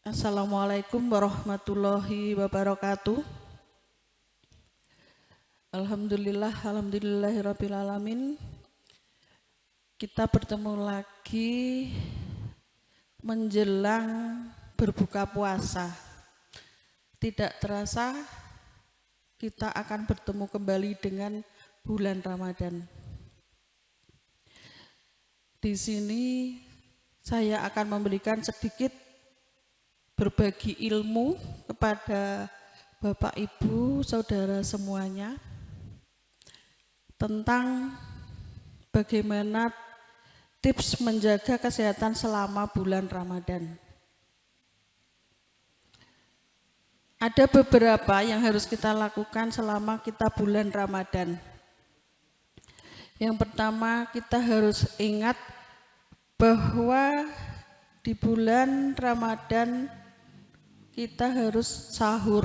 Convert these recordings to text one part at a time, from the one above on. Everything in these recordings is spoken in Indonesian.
Assalamualaikum warahmatullahi wabarakatuh. Alhamdulillahirabbil alamin. Kita bertemu lagi menjelang berbuka puasa. Tidak terasa kita akan bertemu kembali dengan bulan Ramadan. Di sini saya akan memberikan sedikit berbagi ilmu kepada Bapak, Ibu, Saudara semuanya tentang bagaimana tips menjaga kesehatan selama bulan Ramadan. Ada beberapa yang harus kita lakukan selama kita bulan Ramadan. Yang pertama, kita harus ingat bahwa di bulan Ramadan kita harus sahur,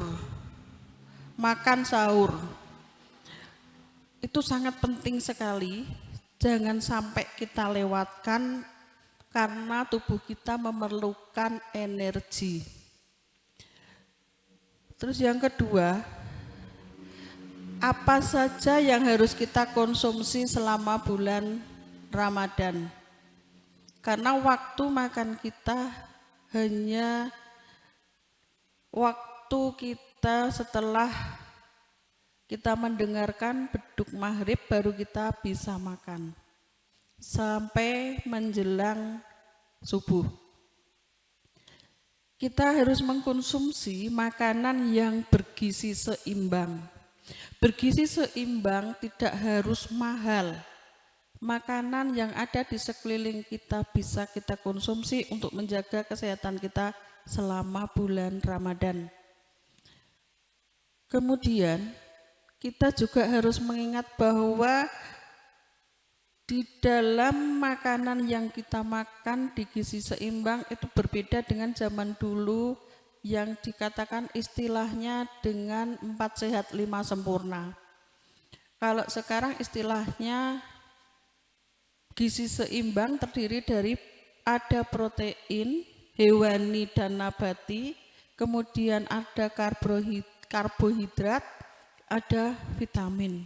makan sahur. Itu sangat penting sekali, jangan sampai kita lewatkan karena tubuh kita memerlukan energi. Terus yang kedua, apa saja yang harus kita konsumsi selama bulan Ramadan? Karena waktu makan kita hanya waktu kita setelah kita mendengarkan beduk maghrib baru kita bisa makan sampai menjelang subuh. Kita harus mengkonsumsi makanan yang bergizi seimbang. Bergizi seimbang tidak harus mahal. Makanan yang ada di sekeliling kita bisa kita konsumsi untuk menjaga kesehatan kita selama bulan Ramadan. Kemudian kita juga harus mengingat bahwa di dalam makanan yang kita makan di gizi seimbang itu berbeda dengan zaman dulu yang dikatakan istilahnya dengan 4 sehat 5 sempurna. Kalau sekarang istilahnya gizi seimbang terdiri dari ada protein hewani dan nabati, kemudian ada karbohidrat, ada vitamin.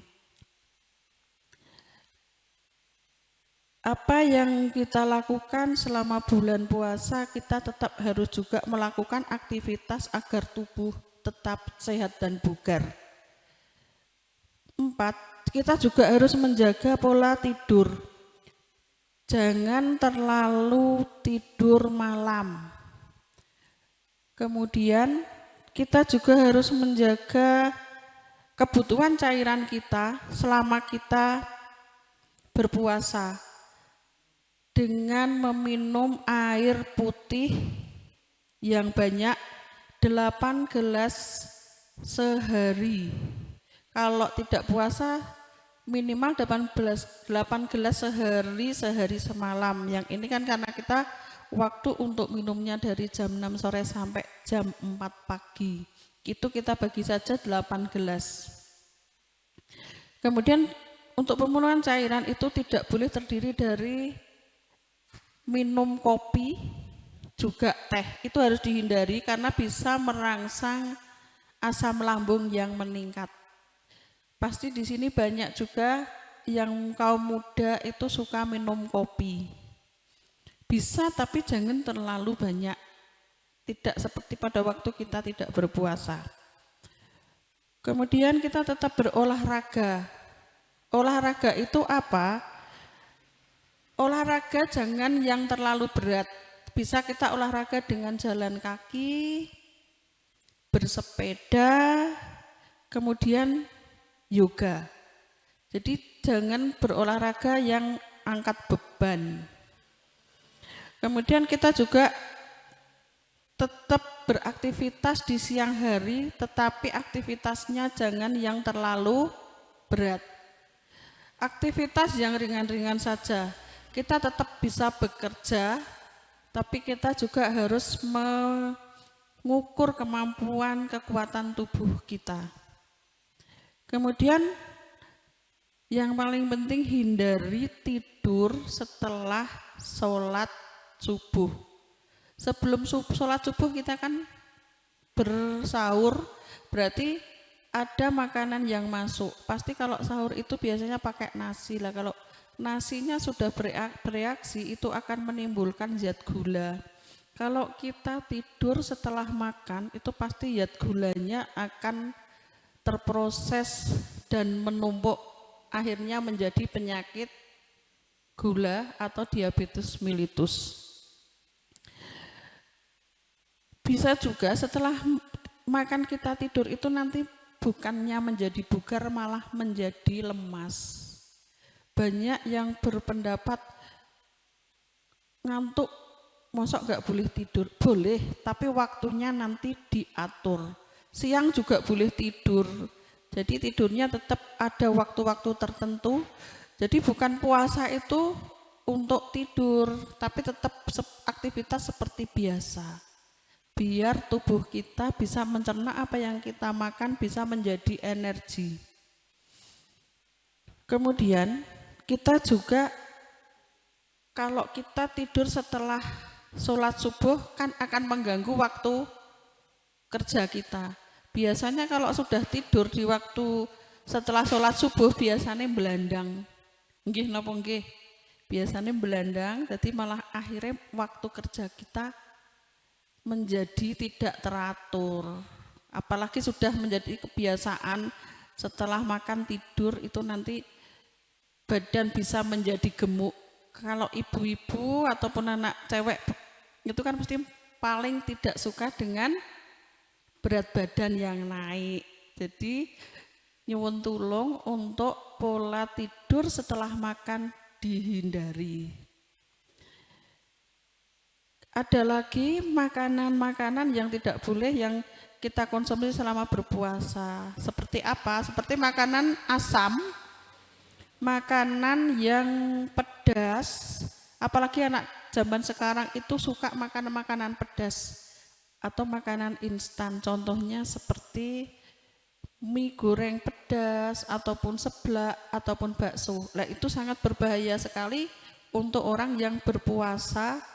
Apa yang kita lakukan selama bulan puasa, kita tetap harus juga melakukan aktivitas agar tubuh tetap sehat dan bugar. 4, kita juga harus menjaga pola tidur. Jangan terlalu tidur malam. Kemudian kita juga harus menjaga kebutuhan cairan kita selama kita berpuasa dengan meminum air putih yang banyak 8 gelas sehari. Kalau tidak puasa minimal 8 gelas sehari semalam. Yang ini kan karena kita waktu untuk minumnya dari jam 6 sore sampai jam 4 pagi. Itu kita bagi saja 8 gelas. Kemudian untuk pemenuhan cairan itu tidak boleh terdiri dari minum kopi, juga teh. Itu harus dihindari karena bisa merangsang asam lambung yang meningkat. Pasti di sini banyak juga yang kaum muda itu suka minum kopi. Bisa tapi jangan terlalu banyak. Tidak seperti pada waktu kita tidak berpuasa. Kemudian kita tetap berolahraga. Olahraga itu apa? Olahraga jangan yang terlalu berat. Bisa kita olahraga dengan jalan kaki, bersepeda, kemudian yoga. Jadi jangan berolahraga yang angkat beban. Kemudian kita juga tetap beraktivitas di siang hari, tetapi aktivitasnya jangan yang terlalu berat. Aktivitas yang ringan-ringan saja. Kita tetap bisa bekerja, tapi kita juga harus mengukur kemampuan kekuatan tubuh kita. Kemudian yang paling penting hindari tidur setelah sholat subuh. Sebelum sholat subuh kita kan bersahur, berarti ada makanan yang masuk. Pasti kalau sahur itu biasanya pakai nasi lah. Kalau nasinya sudah bereaksi itu akan menimbulkan zat gula. Kalau kita tidur setelah makan itu pasti zat gulanya akan terproses dan menumpuk, akhirnya menjadi penyakit gula atau diabetes mellitus. Bisa juga setelah makan kita tidur itu nanti bukannya menjadi bugar malah menjadi lemas. Banyak yang berpendapat ngantuk, mosok gak boleh tidur. Boleh, tapi waktunya nanti diatur. Siang juga boleh tidur. Jadi tidurnya tetap ada waktu-waktu tertentu. Jadi bukan puasa itu untuk tidur, tapi tetap aktivitas seperti biasa. Biar tubuh kita bisa mencerna apa yang kita makan, bisa menjadi energi. Kemudian kita juga kalau kita tidur setelah sholat subuh kan akan mengganggu waktu kerja kita. Biasanya kalau sudah tidur di waktu setelah sholat subuh biasanya belandang. Nggih napa nggih? Biasanya belandang, jadi malah akhirnya waktu kerja kita menjadi tidak teratur. Apalagi sudah menjadi kebiasaan setelah makan tidur itu nanti badan bisa menjadi gemuk. Kalau ibu-ibu ataupun anak cewek itu kan pasti paling tidak suka dengan berat badan yang naik. Jadi nyuwun tulung untuk pola tidur setelah makan dihindari. Ada lagi makanan-makanan yang tidak boleh yang kita konsumsi selama berpuasa. Seperti apa? Seperti makanan asam, makanan yang pedas, apalagi anak zaman sekarang itu suka makan makanan pedas atau makanan instan. Contohnya seperti mie goreng pedas ataupun seblak ataupun bakso. Nah, itu sangat berbahaya sekali untuk orang yang berpuasa.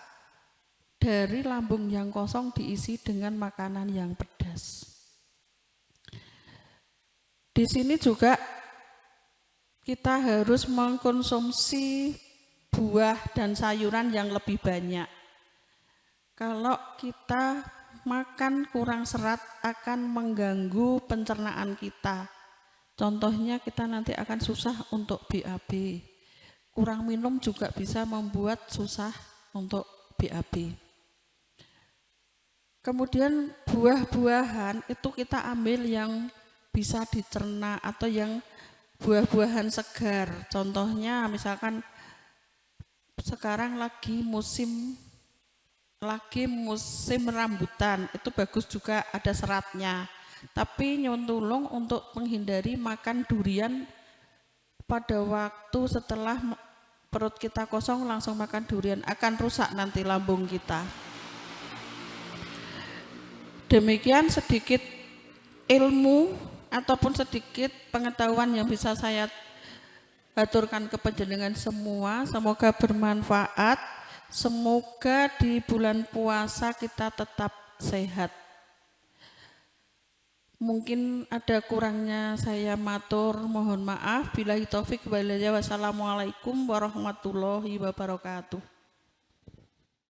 Dari lambung yang kosong diisi dengan makanan yang pedas. Di sini juga kita harus mengkonsumsi buah dan sayuran yang lebih banyak. Kalau kita makan kurang serat akan mengganggu pencernaan kita. Contohnya kita nanti akan susah untuk BAB. Kurang minum juga bisa membuat susah untuk BAB. Kemudian buah-buahan itu kita ambil yang bisa dicerna atau yang buah-buahan segar. Contohnya misalkan sekarang lagi musim rambutan, itu bagus juga ada seratnya. Tapi nyuwun tulung untuk menghindari makan durian pada waktu setelah perut kita kosong langsung makan durian, akan rusak nanti lambung kita. Demikian sedikit ilmu ataupun sedikit pengetahuan yang bisa saya aturkan ke panjenengan semua. Semoga bermanfaat. Semoga di bulan puasa kita tetap sehat. Mungkin ada kurangnya saya matur, mohon maaf. Billahi taufik wal hidayah. Wassalamualaikum warahmatullahi wabarakatuh.